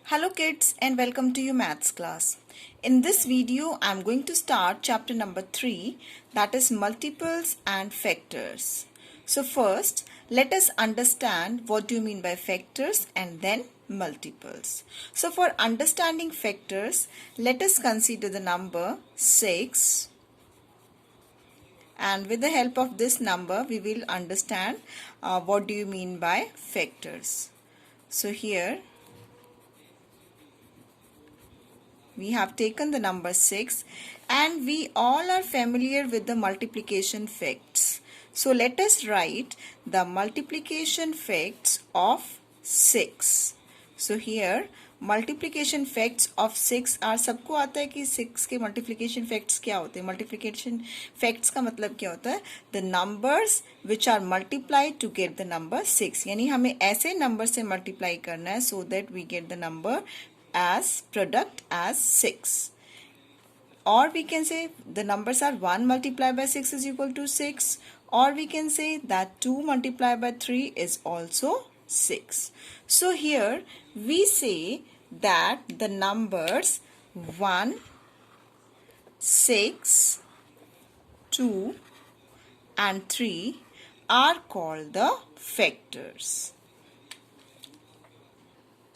Hello kids and welcome to your maths class. In this video I am going to start chapter number 3, that is multiples and factors. So first let us understand what do you mean by factors and then multiples. So for understanding factors, let us consider the number 6, and with the help of this number we will understand what do you mean by factors. So here we have taken the number 6 and we all are familiar with the multiplication facts. So let us write the multiplication facts of 6. So here multiplication facts of 6 are, सबको आता है कि 6 के multiplication facts क्या होते हैं. Multiplication facts का मतलब क्या होता है? The numbers which are multiplied to get the number 6. यानी हमें ऐसे number से multiply करना है so that we get the number as product as 6, or we can say the numbers are 1 multiplied by 6 is equal to 6, or we can say that 2 multiplied by 3 is also 6. So here we say that the numbers 1, 6, 2 and 3 are called the factors.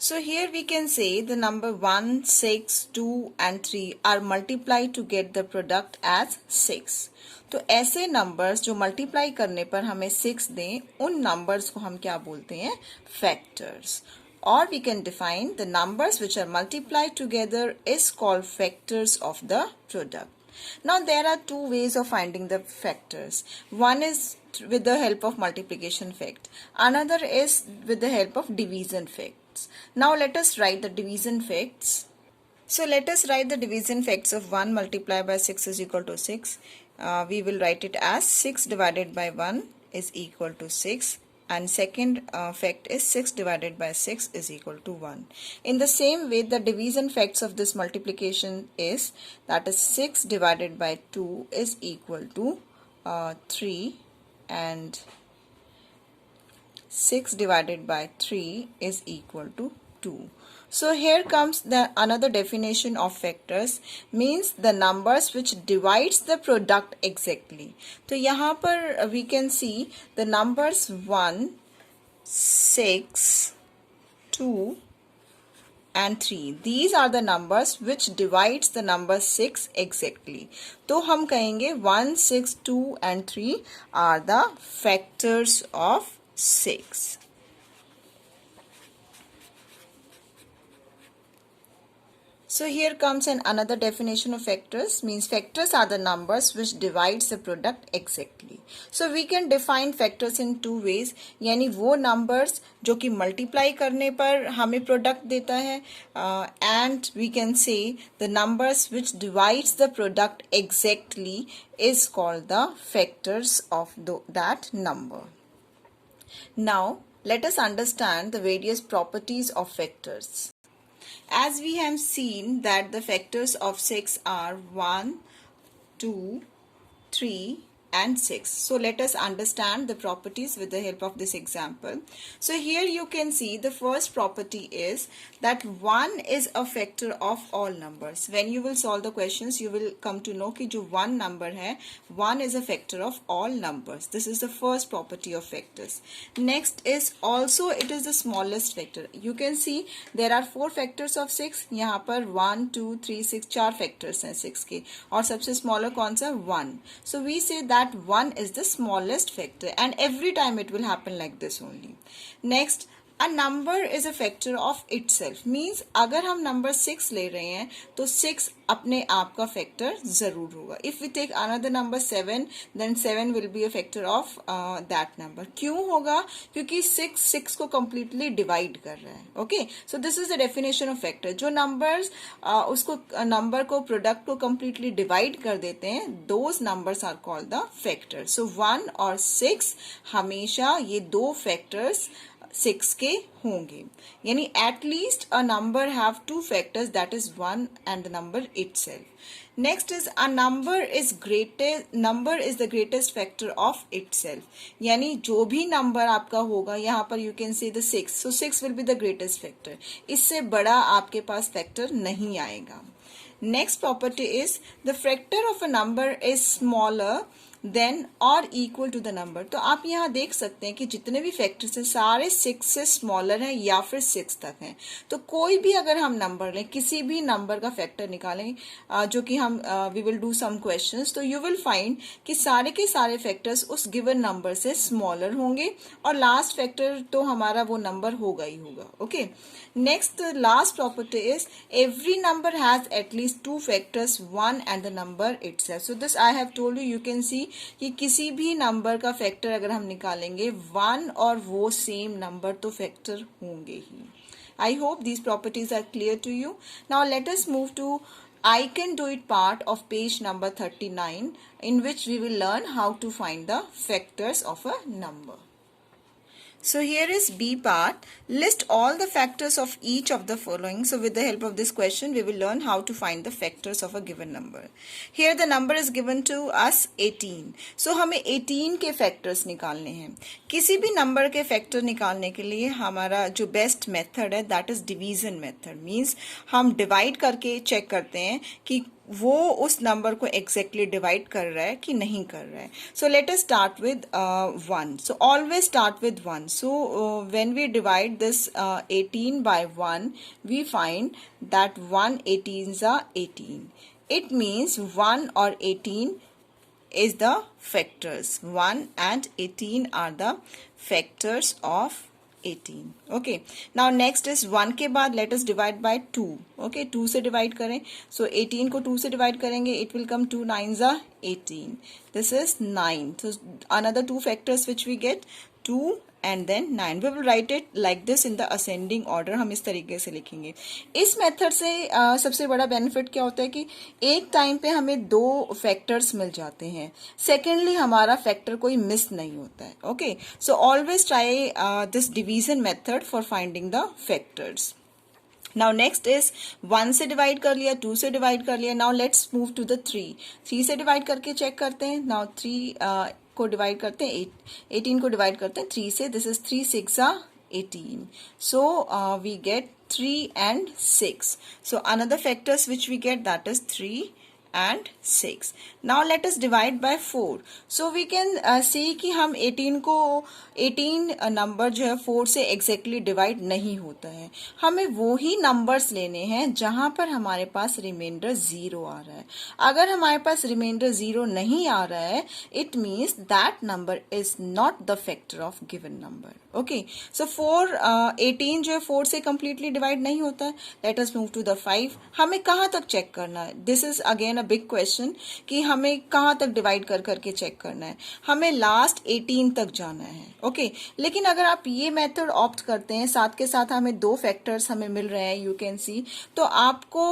So here we can say the number 1, 6, 2 and 3 are multiplied to get the product as 6. तो ऐसे numbers जो multiply करने पर हमें 6 दें, उन numbers को हम क्या बोलते हैं? Factors. Or we can define the numbers which are multiplied together is called factors of the product. Now there are two ways of finding the factors. One is with the help of multiplication fact. Another is with the help of division fact. Now let us write the division facts. So let us write the division facts of 1 multiplied by 6 is equal to 6. We will write it as 6 divided by 1 is equal to 6. And second fact is 6 divided by 6 is equal to 1. In the same way, the division facts of this multiplication is, that is 6 divided by 2 is equal to 3, and 6 divided by 3 is equal to 2. So here comes the another definition of factors, means the numbers which divides the product exactly. तो यहाँ पर we can see the numbers 1, 6, 2 and 3. These are the numbers which divides the number 6 exactly. तो हम कहेंगे 1, 6, 2 and 3 are the factors of 6. So here comes another definition of factors, means factors are the numbers which divides the product exactly. So we can define factors in two ways, यानी वो numbers जो कि multiply करने पर हमें product देता है, and we can say the numbers which divides the product exactly is called the factors of that number. Now let us understand the various properties of factors. As we have seen that the factors of 6 are 1, 2, 3 and 6. So let us understand the properties with the help of this example. So here you can see the first property is that 1 is a factor of all numbers. When you will solve the questions, you will come to know कि जो 1 number है, 1 is a factor of all numbers. This is the first property of factors. Next is also it is the smallest factor. You can see there are 4 factors of 6. यहाँ पर 1, 2, 3, 6 4 factors हैं 6 के, और सबसे smaller कौन सा? 1. So we say that 1 is the smallest factor, and every time it will happen like this only. Next, a number is a factor of itself, means अगर हम number 6 ले रहे हैं तो 6 अपने आप का factor जरूर होगा. If we take another number 7, then 7 will be a factor of that number. क्यों होगा? क्योंकि 6 को completely divide कर रहा है. Okay, so this is the definition of factor. जो numbers उसको number को product को completely divide कर देते हैं, those numbers are called the factors. So 1 और 6 हमेशा ये दो factors 6 के होंगे, यानी at least a number have two factors, that is 1 and the number itself. Next is a number is the greatest factor of itself, यानी जो भी नंबर आपका होगा, यहाँ पर you can say the 6, so 6 will be the greatest factor, इससे बड़ा आपके पास फैक्टर नहीं आएगा. Next property is the factor of a number is smaller than और इक्वल टू द नंबर. तो आप यहाँ देख सकते हैं कि जितने भी फैक्टर्स हैं सारे 6 से स्मॉलर हैं या फिर 6 तक हैं. तो कोई भी अगर हम नंबर लें, किसी भी नंबर का फैक्टर निकालें, जो कि हम we will do some questions, तो यू विल फाइंड कि सारे के सारे फैक्टर्स उस गिवन नंबर से स्मॉलर होंगे और लास्ट फैक्टर तो हमारा वो नंबर होगा ही होगा. Okay, next last property is every number has at least 2 factors, 1 and the number itself. So this I have told you can सी कि किसी भी नंबर का फैक्टर अगर हम निकालेंगे 1 और वो सेम नंबर तो फैक्टर होंगे ही. I hope these properties are clear to you. Now let us move to I can do it part of page number 39, in which we will learn how to find the factors of a number. So here is B part. List all the factors of each of the following. So with the help of this question, we will learn how to find the factors of a given number. Here the number is given to us 18. So हमें 18 के factors निकालने हैं. किसी भी number के factor निकालने के लिए हमारा जो best method है, that is division method. Means हम divide करके check करते हैं कि वो उस नंबर को एग्जैक्टली डिवाइड कर रहा है कि नहीं कर रहा है. So let us start with 1. So always start with 1. So when we divide this 18 by 1, we find that 1 18s are 18. It means 1 और 18 is the factors. 1 and 18 are the factors of 18. Okay, now next is 1 के बाद let us divide by 2. Okay, 2 से divide करें. So 18 को 2 से divide करेंगे, it will come 2 9s are 18. This is 9. So another 2 factors which we get 2 and then 9. We will write it like this in the ascending order. हम इस तरीके से लिखेंगे. इस मेथड से सबसे बड़ा बेनिफिट क्या होता है कि एक टाइम पे हमें 2 फैक्टर्स मिल जाते हैं. सेकेंडली हमारा फैक्टर कोई मिस नहीं होता है. Okay, so always try this division method for finding the factors. Now next is 1 से डिवाइड कर लिया, 2 से डिवाइड कर लिया. Now let's move to the 3 से डिवाइड करके चेक करते हैं. नाउ 3 को डिवाइड करते हैं, 18 को डिवाइड करते हैं 3 से. This is 3 6 are 18. So we get 3 and 6. So another factors which we get, that is 3 and 6. Now let us divide by 4. So we can see कि हम 18 नंबर जो है 4 से exactly डिवाइड नहीं होता है. हमें वो ही नंबर्स लेने हैं जहां पर हमारे पास रिमाइंडर 0 आ रहा है. अगर हमारे पास रिमाइंडर 0 नहीं आ रहा है, it means that number is not the factor of given number. Okay, so 18 जो है 4 से कंप्लीटली डिवाइड नहीं होता है. Let us move to the 5. हमें कहाँ तक चेक करना है? This is again a big question कि हमें कहाँ तक डिवाइड कर करके चेक करना है. हमें लास्ट 18 तक जाना है. ओके, लेकिन अगर आप ये मेथड ऑप्ट करते हैं, साथ के साथ हमें 2 फैक्टर्स हमें मिल रहे हैं, यू कैन सी, तो आपको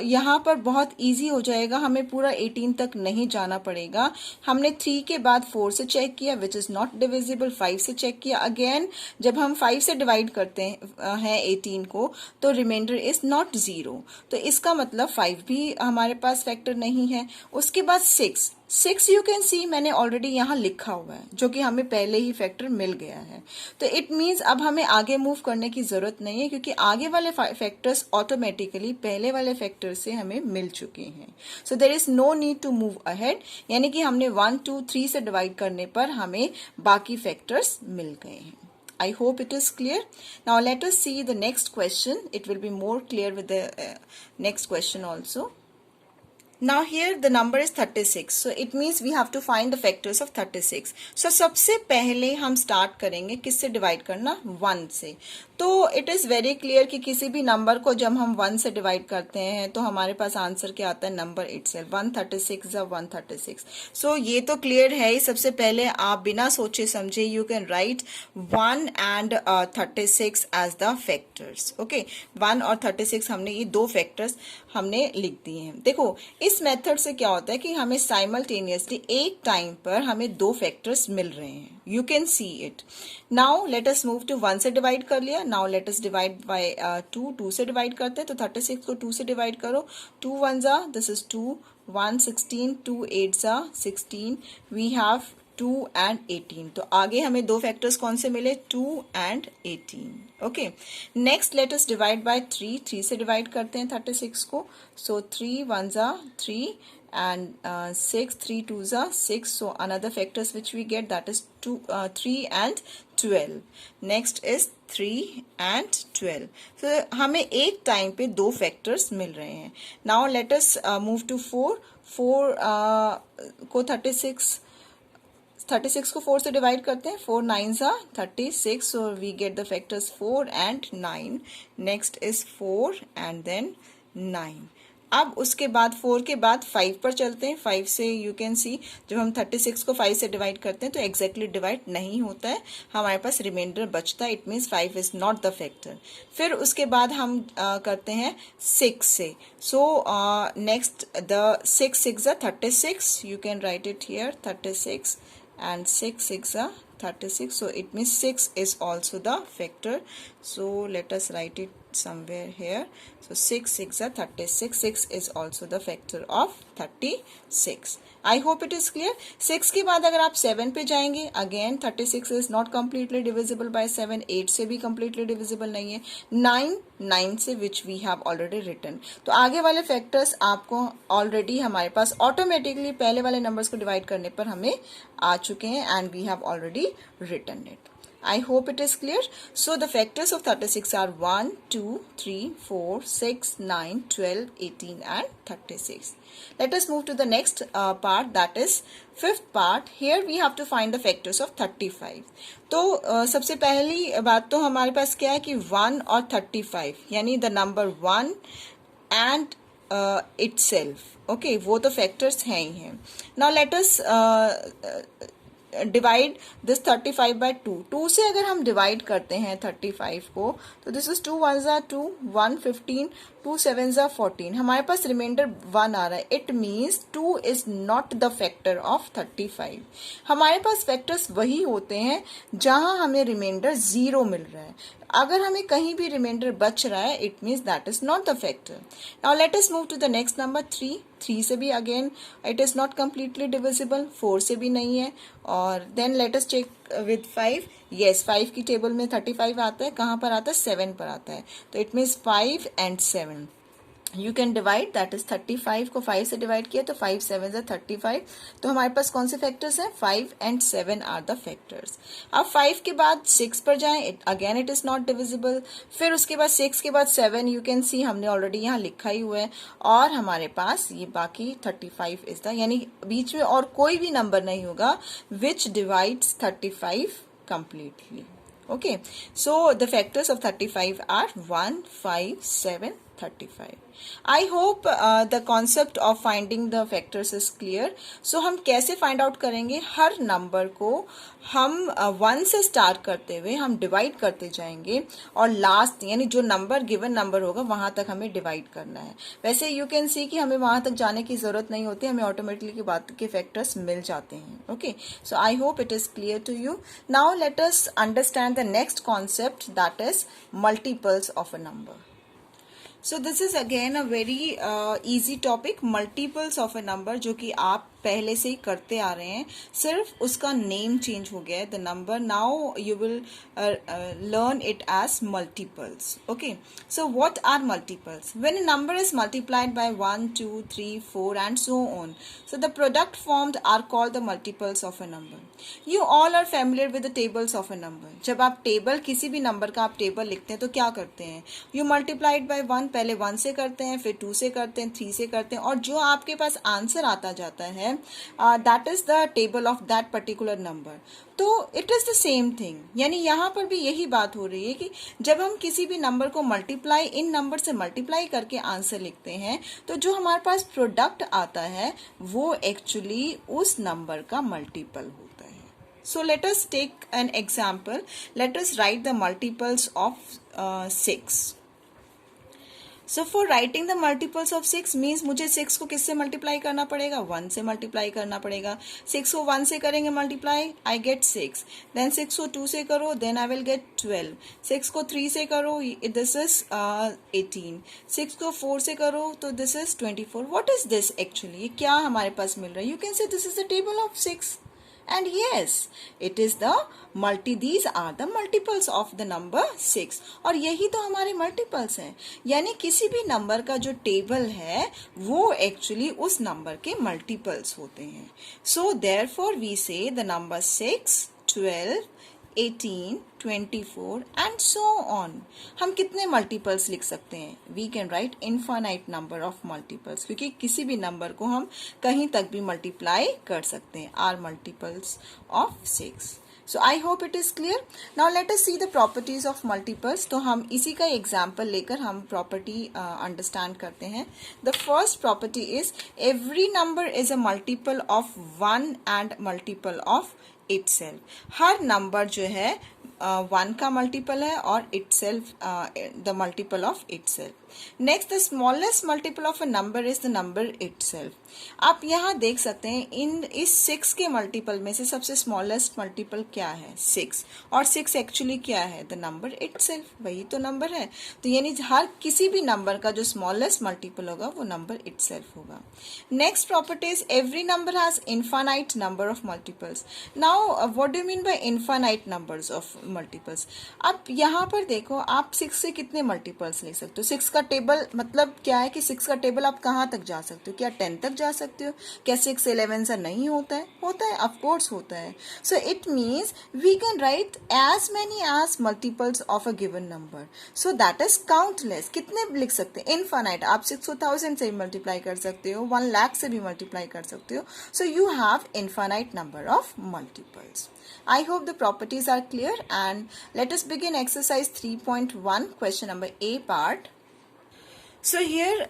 यहाँ पर बहुत ईजी हो जाएगा. हमें पूरा 18 तक नहीं जाना पड़ेगा. हमने 3 के बाद 4 से चेक किया, विच इज नॉट डिविजिबल. 5 से चेक किया. अगेन जब हम 5 से डिवाइड करते हैं 18 को, तो रिमाइंडर इज नॉट 0. तो इसका मतलब 5 भी हमारे पास फैक्टर नहीं है. उसके बाद 6 यू कैन सी मैंने ऑलरेडी यहाँ लिखा हुआ है, जो कि हमें पहले ही फैक्टर मिल गया है. तो इट मीन्स अब हमें आगे मूव करने की जरूरत नहीं है, क्योंकि आगे वाले फैक्टर्स ऑटोमेटिकली पहले वाले फैक्टर से हमें मिल चुके हैं. So there is no need to move ahead, यानी कि हमने 1 2 3 से डिवाइड करने पर हमें बाकी फैक्टर्स मिल गए हैं. I hope it is clear. Now let us see the next question. It will be more clear with the next question also. Now here the number is 36. So it means we have to find the factors of 36. So सबसे पहले हम start करेंगे किससे divide करना? 1 से. तो it is very clear कि किसी भी नंबर को जब हम 1 से डिवाइड करते हैं तो हमारे पास आंसर क्या आता है? Number itself. 136 या 136. So ये तो क्लियर है. सबसे पहले आप बिना सोचे समझे you can write 1 and 36 as the factors. Okay, 1 और 36 हमने ये 2 फैक्टर्स हमने लिख दिए हैं. देखो इस मेथड से क्या होता है कि हमें साइमल्टेनियसली एक टाइम पर हमें दो फैक्टर्स मिल रहे हैं. You can see it. Now let us move to 1 से डिवाइड कर लिया. Now let us divide by 2 से डिवाइड करते हैं. तो 36 को 2 से डिवाइड करो. 2 1 जा, दिस इज 2, 1 16, 2 8 जा 16. We have 2 and 18. तो आगे हमें दो फैक्टर्स कौन से मिले? 2 and 18. Okay, next let us divide bye 3. 3 से डिवाइड करते हैं 36 को. सो 3 1 जा 3 and 6, 3 2 जा 6. So another factors which we get, that is 3 and 12. Next is 3 and 12. So हमें एक टाइम पे दो फैक्टर्स मिल रहे हैं. Now let us move to 4. 4 को 36 को 4 से डिवाइड करते हैं. 4 9 जा 36. So we get the factors 4 and 9. Next is 4 and then 9. अब उसके बाद 4 के बाद 5 पर चलते हैं. 5 से यू कैन सी जब हम 36 को 5 से डिवाइड करते हैं तो एग्जैक्टली डिवाइड नहीं होता है, हमारे पास रिमाइंडर बचता है. It means 5 is not the factor. फिर उसके बाद हम करते हैं 6 से. सो नेक्स्ट द 6 6 जा 36. You can write it here 36 and 6 6 are 36. So it means 6 is also the factor. So let us write it somewhere here. So 6 6 are 36. 6 is also the factor of 36. I hope it is clear. 6 के बाद अगर आप 7 पे जाएंगे, again 36 is not completely divisible by 7. 8 से भी completely divisible नहीं है. 9 से which we have already written. तो आगे वाले factors आपको already हमारे पास automatically पहले वाले numbers को divide करने पर हमें आ चुके हैं and we have already written it. I hope it is clear. So the factors of 36 are 1, 2, 3, 4, 6, 9, 12, 18 and 36. Let us move to the next part, that is fifth part. Here we have to find the factors of 35. तो सबसे पहली बात तो हमारे पास क्या है कि 1 और 35 यानी the number 1 and itself. Okay, वो तो factors हैं ही हैं. Now let us divide this 35 by 2. 2 से अगर हम डिवाइड करते हैं 35 को तो दिस इज 2 1 जा 2, 1 15, 2 7 जा 14. हमारे पास रिमाइंडर 1 आ रहा है. It means 2 is not the factor of 35. हमारे पास फैक्टर्स वही होते हैं जहां हमें रिमाइंडर 0 मिल रहा है. अगर हमें कहीं भी रिमाइंडर बच रहा है it means that is not the factor. Now let us move to the next number 3. 3 से भी again it is not completely divisible. 4 से भी नहीं है. और then let us check with 5. Yes, 5 की टेबल में 35 आता है. कहाँ पर आता है? 7 पर आता है. तो it means 5 and 7. You can divide, that is 35 को 5 से डिवाइड किया तो 5 7 है 35. तो हमारे पास कौन से फैक्टर्स हैं? 5 and 7 आर द फैक्टर्स. अब 5 के बाद 6 पर जाएं, again it is not divisible. फिर उसके बाद 6 के बाद 7, यू कैन सी हमने ऑलरेडी यहाँ लिखा ही हुआ है. और हमारे पास ये बाकी 35 इज द, यानी बीच में और कोई भी नंबर नहीं होगा विच divides 35 completely. Okay, so the factors of 35 are 1, 5, 7, 35. I hope the concept of finding the factors is clear. So हम कैसे find out करेंगे? हर नंबर को हम 1 से स्टार्ट करते हुए हम डिवाइड करते जाएंगे और लास्ट यानी जो नंबर गिवन नंबर होगा वहां तक हमें डिवाइड करना है. वैसे यू कैन सी कि हमें वहां तक जाने की जरूरत नहीं होती, हमें ऑटोमेटिकली बात के फैक्टर्स मिल जाते हैं. Okay, so I hope it is clear to you. Now let us understand the next concept, that is multiples of a number. So this is again a very easy topic, multiples of a number, जो कि आप पहले से ही करते आ रहे हैं, सिर्फ उसका नेम चेंज हो गया है. The number now you will learn it as multiples. Okay, so what are multiples? When a number is multiplied by 1 2 3 4 and so on, so the product formed are called the multiples of a number. You all are familiar with the tables of a number. जब आप table, किसी भी number का आप table लिखते हैं तो क्या करते हैं? यू मल्टीप्लाइड बाय 1, पहले 1 से करते हैं, फिर 2 से करते हैं, 3 से करते हैं, और जो आपके पास आंसर आता जाता है that is the table of that particular number. तो it is the same thing, यानी यहाँ पर भी यही बात हो रही है कि जब हम किसी भी नंबर को मल्टीप्लाई, इन नंबर से मल्टीप्लाई करके आंसर लिखते हैं तो जो हमारे पास प्रोडक्ट आता है वो एक्चुअली उस नंबर का मल्टीपल होता है. So let us take an example. Let us write the multiples of 6. So for writing the multiples of 6 means मुझे 6 को किससे मल्टीप्लाई करना पड़ेगा, 1 से मल्टीप्लाई करना पड़ेगा. 6 को 1 से करेंगे मल्टीप्लाई, आई गेट 6. देन 6 को 2 से करो, देन आई विल गेट 12. 6 को 3 से करो, दिस इज 18. 6 को 4 से करो तो this is 24. What is this actually, क्या हमारे पास मिल रहा है? You can say this is the table of 6. And yes, it is these are the multiples of the number 6. और यही तो हमारे multiples हैं. यानी किसी भी नंबर का जो टेबल है वो एक्चुअली उस नंबर के multiples होते हैं. So therefore we say the number 6, 12, 18, 24 and so on. हम कितने मल्टीपल्स लिख सकते हैं? We can write infinite number of multiples, क्योंकि किसी भी नंबर को हम कहीं तक भी मल्टीप्लाई कर सकते हैं. Are multiples of 6. So I hope it is clear. Now let us see the properties of multiples. तो हम इसी का एग्जाम्पल लेकर हम प्रॉपर्टी अंडरस्टैंड करते हैं. The first property is every number is a multiple of 1 and multiple of itself. Her number जो है 1 का मल्टीपल है और itself the multiple of itself. Next, the smallest multiple of a number is the number itself. आप यहाँ देख सकते हैं इस 6 के मल्टीपल में से सबसे स्मॉलेस्ट मल्टीपल क्या है? 6. और 6 एक्चुअली क्या है? The number itself. वही तो नंबर है. तो यानी हर किसी भी नंबर का जो स्मॉलेस्ट मल्टीपल होगा वो नंबर itself होगा. Next property is every number has infinite number of multiples. Now what do you mean by infinite numbers of multiples? अब यहाँ पर देखो, आप 6 से कितने मल्टीपल्स ले सकते हो? 6 का टेबल मतलब क्या है कि 6 का टेबल आप कहाँ तक जा सकते हो? क्या 10 तक जा सकते हो? क्या 6 11 से नहीं होता है? होता है, ऑफ कोर्स होता है. So it means we can write as many as multiples of a given number. So that is countless. कितने लिख सकते हैं? इनफाइनाइट. आप 6 को 1000 से भी मल्टीप्लाई कर सकते हो, 1 लाख से भी मल्टीप्लाई कर सकते हो. So you have infinite number of multiples. I hope the properties are clear, and let us begin exercise 3.1 question number A part. So here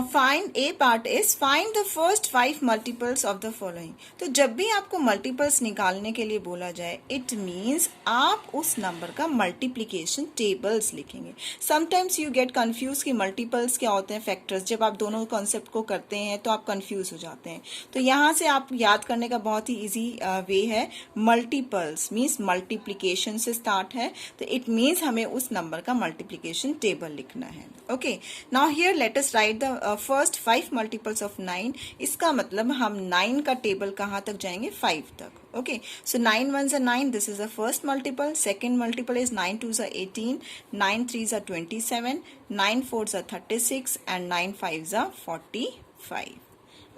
find A part is find the first 5 multiples of the following. तो जब भी आपको multiples निकालने के लिए बोला जाए, it means आप उस नंबर का मल्टीप्लिकेशन टेबल्स लिखेंगे. समटाइम्स यू गेट कंफ्यूज कि मल्टीपल्स क्या होते हैं, फैक्टर्स. जब आप दोनों कॉन्सेप्ट को करते हैं तो आप कंफ्यूज हो जाते हैं. तो यहाँ से आप याद करने का बहुत ही ईजी वे है. मल्टीपल्स मीन्स मल्टीप्लिकेशन से स्टार्ट है, तो इट मीन्स हमें उस नंबर का मल्टीप्लिकेशन टेबल लिखना है. Okay, now here let us right the first 5 multiples of 9. इसका मतलब हम 9 का टेबल कहाँ तक जाएंगे? 5 तक. Okay, so 9 1s are 9. This is the first multiple. Second multiple is 9 2s are 18, 9 3s are 27, 9 4s are 36, and 9 5s are 45.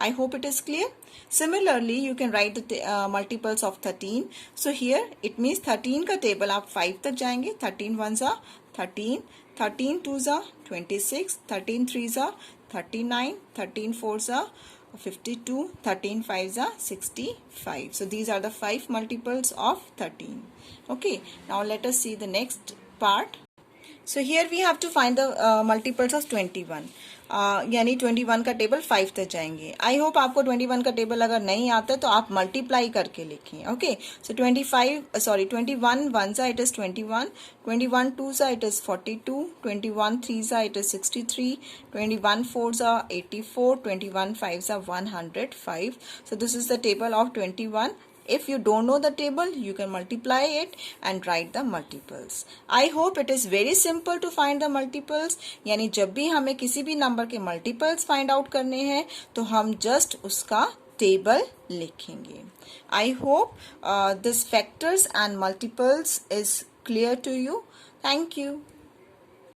I hope it is clear. Similarly, you can write the multiples of 13. So here it means 13 का table आप 5 तक जाएंगे. 13 1s are 13, 13 2s are 26, 13 3s are 39, 13 4s are 52, 13 5s are 65. So these are the 5 multiples of 13. Okay, now let us see the next part. So here we have to find the multiples of 21. यानी 21 का table 5 तक जाएंगे. I hope आपको 21 का table अगर नहीं आता है तो आप मल्टीप्लाई करके लिखें. Okay, so 21 1 it is 21, 21 2 it is 42, 21 3 it is 63, 21 4 84, 21 5 105. So this is the table of 21. If you don't know the table, you can multiply it and write the multiples. I hope it is very simple to find the multiples. यानी जब भी हमें किसी भी number के multiples find out करने हैं तो हम just उसका table लिखेंगे. I hope this factors and multiples is clear to you. Thank you.